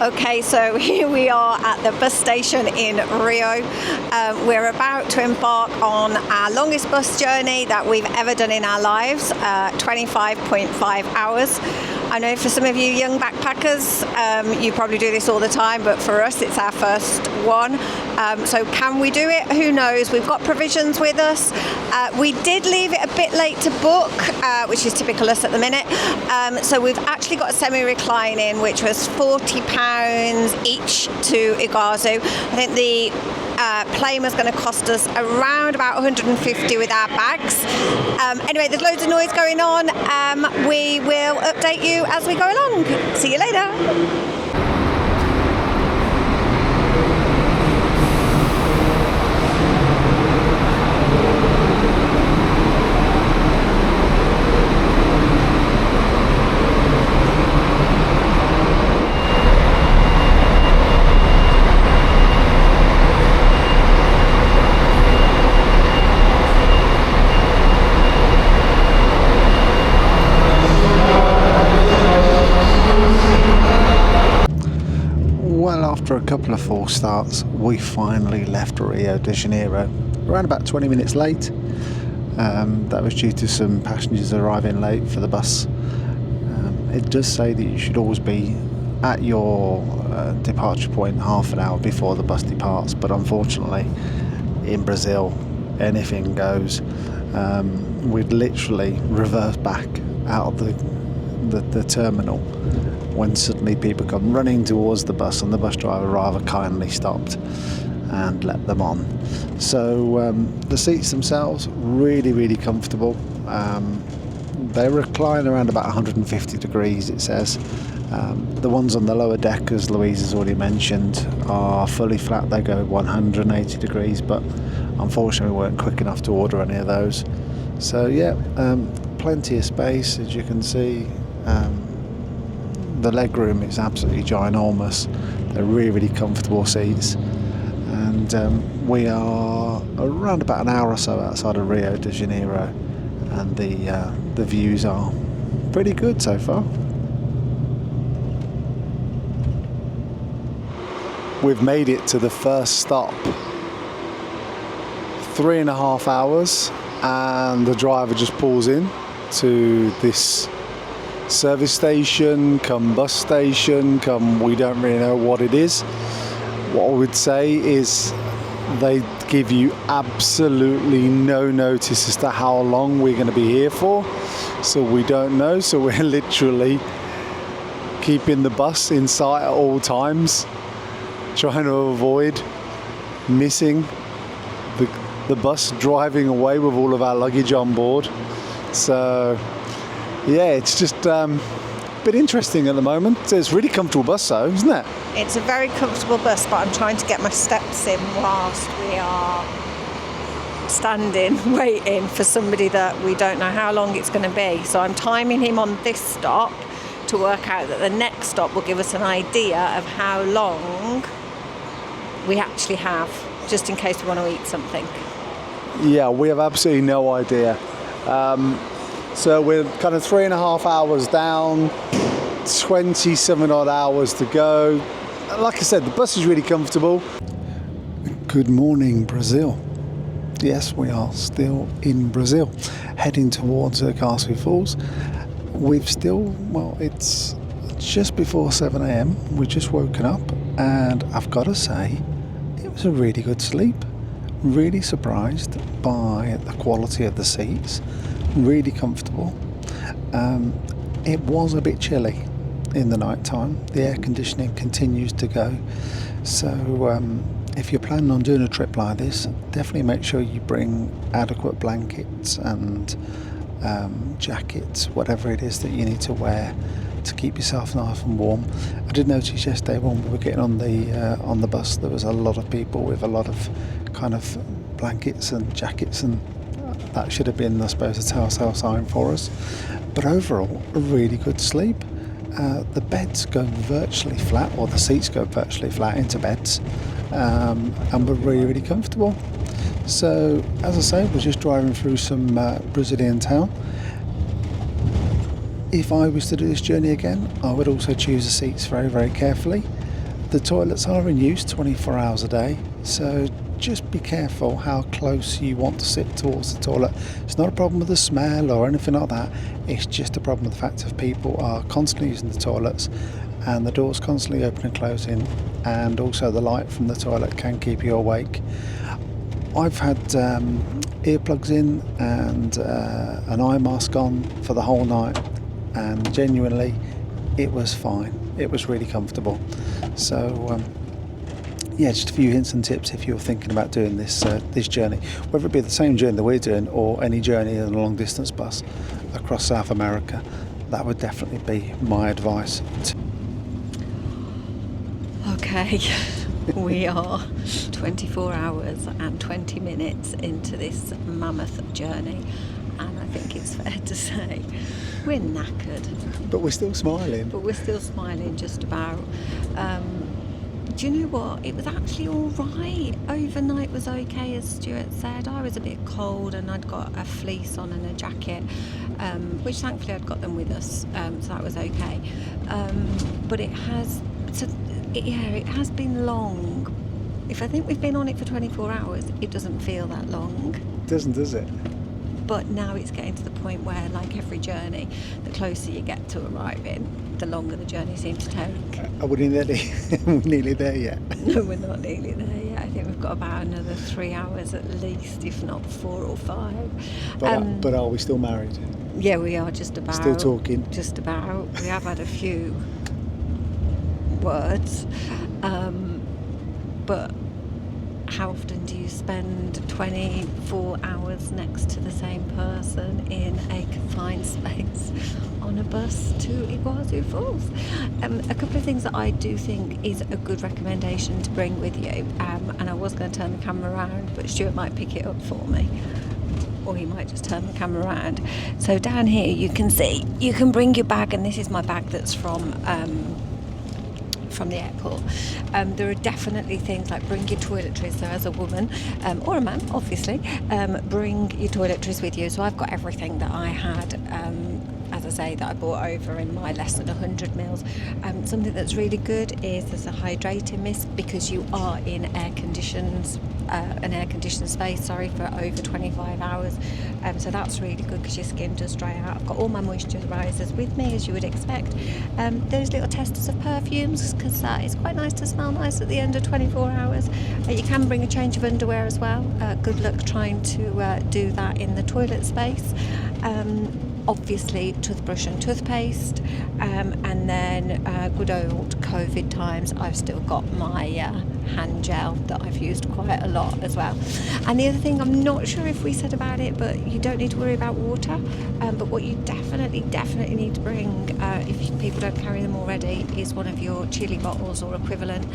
Okay, so here we are at the bus station in Rio. We're about to embark on our longest bus journey that we've ever done in our lives, 25.5 hours. I know for some of you young backpackers, you probably do this all the time, but for us, it's our first one. So can we do it? Who knows? We've got provisions with us. We did leave it a bit late to book, which is typical us at the minute. So we've actually got a semi-reclining, which was £40 each to Iguazu. I think the plane was going to cost us around about 150 with our bags. Anyway, there's loads of noise going on. We will update you as we go along. See you later. After a couple of false starts, we finally left Rio de Janeiro around about 20 minutes late. That was due to some passengers arriving late for the bus. It does say that you should always be at your departure point half an hour before the bus departs, but unfortunately in Brazil anything goes. We'd literally reversed back out of the terminal when suddenly people come running towards the bus, and the bus driver rather kindly stopped and let them on. So the seats themselves really comfortable. They recline around about 150 degrees, it says. The ones on the lower deck, as Louise has already mentioned, are fully flat. They go 180 degrees, but unfortunately we weren't quick enough to order any of those. So yeah, plenty of space, as you can see. The leg room is absolutely ginormous. They're really comfortable seats, and we are around about an hour or so outside of Rio de Janeiro, and the views are pretty good so far. We've made it to the first stop. 3.5 hours, and the driver just pulls in to this service station, come bus station, come, we don't really know what it is. What I would say is they give you absolutely no notice as to how long we're going to be here for, so we don't know. So we're literally keeping the bus in sight at all times, trying to avoid missing the bus driving away with all of our luggage on board. So yeah, it's just a bit interesting at the moment. It's a really comfortable bus though, isn't it? It's a very comfortable bus, but I'm trying to get my steps in whilst we are standing, waiting for somebody that we don't know how long it's going to be. So I'm timing him on this stop to work out that the next stop will give us an idea of how long we actually have, just in case we want to eat something. Yeah, we have absolutely no idea. So we're kind of 3.5 hours down, 27 odd hours to go. Like I said, the bus is really comfortable. Good morning, Brazil. Yes, we are still in Brazil, heading towards Iguazu Falls. We've still, well, it's just before 7 a.m. We've just woken up, and I've got to say, it was a really good sleep. Really surprised by the quality of the seats. Really comfortable. It was a bit chilly in the night time. The air conditioning continues to go, so if you're planning on doing a trip like this, definitely make sure you bring adequate blankets and jackets, whatever it is that you need to wear to keep yourself nice and warm. I did notice yesterday when we were getting on the bus, there was a lot of people with a lot of kind of blankets and jackets, and that should have been, I suppose, a telltale sign for us. But overall, a really good sleep. The beds go virtually flat, or the seats go virtually flat into beds, and we're really comfortable. So, as I say, we're just driving through some Brazilian town. If I was to do this journey again, I would also choose the seats very carefully. The toilets are in use 24 hours a day, so just be careful how close you want to sit towards the toilet. It's not a problem with the smell or anything like that. It's just a problem with the fact that people are constantly using the toilets and the doors constantly open and closing, and also the light from the toilet can keep you awake. I've had earplugs in and an eye mask on for the whole night, and genuinely it was fine. It was really comfortable. So just a few hints and tips if you're thinking about doing this journey, whether it be the same journey that we're doing or any journey in a long distance bus across South America. That would definitely be my advice. Okay, we are 24 hours and 20 minutes into this mammoth journey, and I think it's fair to say we're knackered. But we're still smiling. Just about. Do you know what? It was actually all right. Overnight was okay, as Stuart said. I was a bit cold and I'd got a fleece on and a jacket, which thankfully I'd got them with us, so that was okay. But it has been long. If I think we've been on it for 24 hours, it doesn't feel that long. It doesn't, does it? But now it's getting to the point where, like every journey, the closer you get to arriving, the longer the journey seems to take. Are we nearly there yet? No, we're not nearly there yet. I think we've got about another 3 hours at least, if not 4 or 5. But are we still married? Yeah, we are just about. Still talking? Just about. We have had a few words. But how often do you spend 24 hours next to the same person in a confined space on a bus to Iguazu Falls? A couple of things that I do think is a good recommendation to bring with you, and I was going to turn the camera around, but Stuart might pick it up for me, or he might just turn the camera around. So down here you can see, you can bring your bag, and this is my bag that's from the airport. There are definitely things like bring your toiletries, so as a woman or a man obviously, bring your toiletries with you. So I've got everything that I had, as I say, that I brought over in my less than 100 mils. Something that's really good is there's a hydrating mist, because you are in an air conditioned space for over 25 hours, so that's really good because your skin does dry out. I've got all my moisturisers with me, as you would expect. Those little testers of perfumes, because it's quite nice to smell nice at the end of 24 hours. You can bring a change of underwear as well. Good luck trying to do that in the toilet space. Obviously toothbrush and toothpaste, and then good old COVID times, I've still got my hand gel that I've used quite a lot as well. And the other thing, I'm not sure if we said about it, but you don't need to worry about water, but what you definitely need to bring, if people don't carry them already, is one of your chili bottles or equivalent,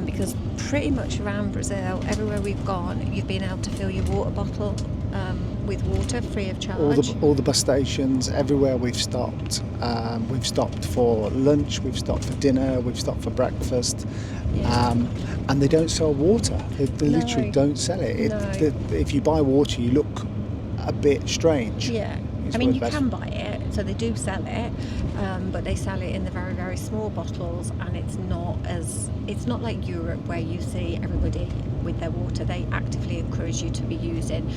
because pretty much around Brazil, everywhere we've gone, you've been able to fill your water bottle with water free of charge. All the bus stations, everywhere we've stopped. We've stopped for lunch, we've stopped for dinner, we've stopped for breakfast, and they don't sell water. They literally don't sell it. If you buy water, you look a bit strange. Yeah, I mean, you can buy it, so they do sell it, but they sell it in the very, very small bottles, and it's not like Europe where you see everybody with their water. They actively encourage you to be using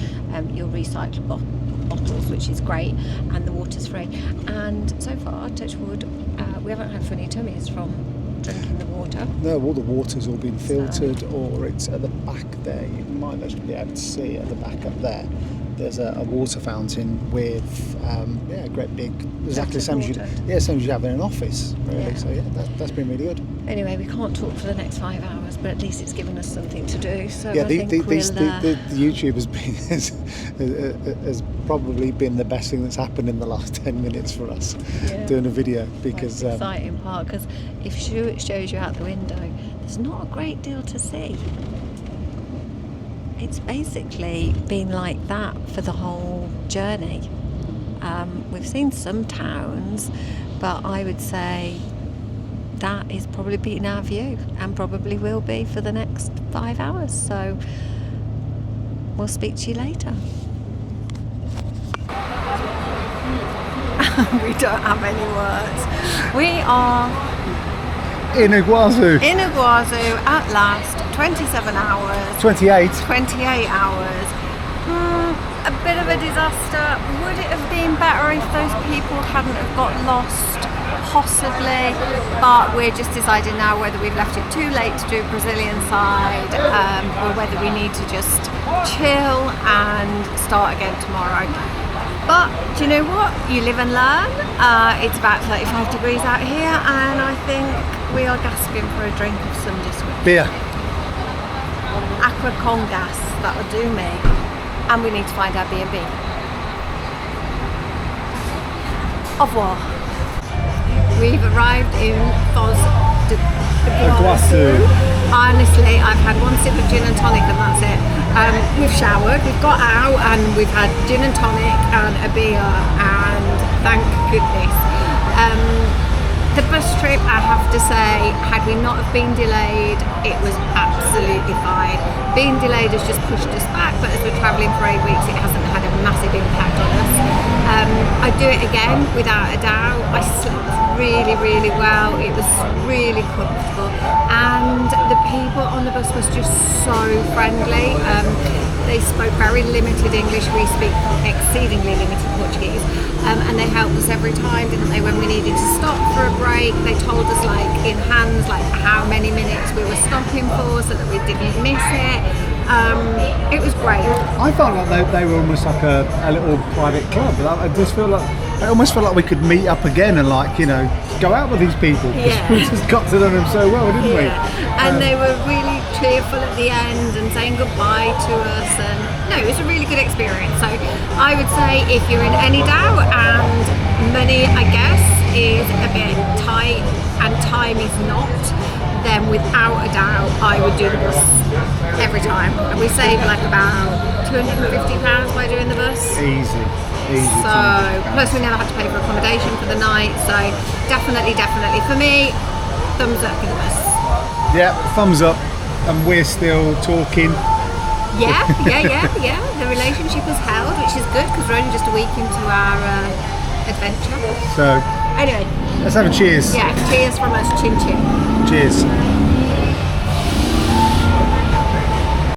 your recycled bottles, which is great, and the water's free. And so far, touch wood, we haven't had funny tummies from drinking the water. No, all the water's all been filtered, or it's at the back there. You might actually be able to see at the back up there. There's a water fountain with a great big, exactly the same as you have in an office, really. Yeah. So that's been really good. Anyway, we can't talk for the next 5 hours, but at least it's given us something to do. So yeah, I think the YouTube has probably been the best thing that's happened in the last 10 minutes for us, doing a video, because the exciting part, because if Stuart shows you out the window, there's not a great deal to see. It's basically been like that for the whole journey. We've seen some towns, but I would say that is probably been our view, and probably will be for the next 5 hours. So we'll speak to you later. We don't have any words. We are in Iguazu. In Iguazu at last, 27 hours. 28. 28 hours. A bit of a disaster. Would it have been better if those people hadn't have got lost? Possibly, but we're just deciding now whether we've left it too late to do Brazilian side, or whether we need to just chill and start again tomorrow. But do you know what? You live and learn. It's about 35 degrees out here, and I think we are gasping for a drink of some sweet Beer. aqua con gas. That would do me. And we need to find our B&B. Au revoir. We've arrived in Iguazu. Honestly, I've had one sip of gin and tonic and that's it. We've showered, we've got out and we've had gin and tonic and a beer, and thank goodness. The bus trip, I have to say, had we not have been delayed, it was absolutely fine. Being delayed has just pushed us back, but as we're travelling for 8 weeks, it hasn't had a massive impact on us. I'd do it again, without a doubt. I slept really, really well. It was really comfortable. And the people on the bus was just so friendly. They spoke very limited English. We speak exceedingly limited Portuguese. And they helped us every time, didn't they? When we needed to stop for a break, they told us like in hands, like how many minutes we were stopping for so that we didn't miss it. It was great. I felt like they were almost like a little private club. I just feel like I almost felt like we could meet up again and go out with these people. Yeah. We just got to know them so well, didn't we? And they were really cheerful at the end and saying goodbye to us, and no, it was a really good experience. So I would say if you're in any doubt, and money I guess is a bit tight and time is not, then without a doubt I would do the bus every time. And we saved like about £250 by doing the bus. Easy. So, plus we never had to pay for accommodation for the night, so definitely for me, thumbs up for the bus. Yeah, thumbs up, and we're still talking. Yeah, the relationship is held, which is good because we're only just a week into our adventure. So, anyway, let's have a cheers. Yeah, cheers from us, chin chin. Cheers.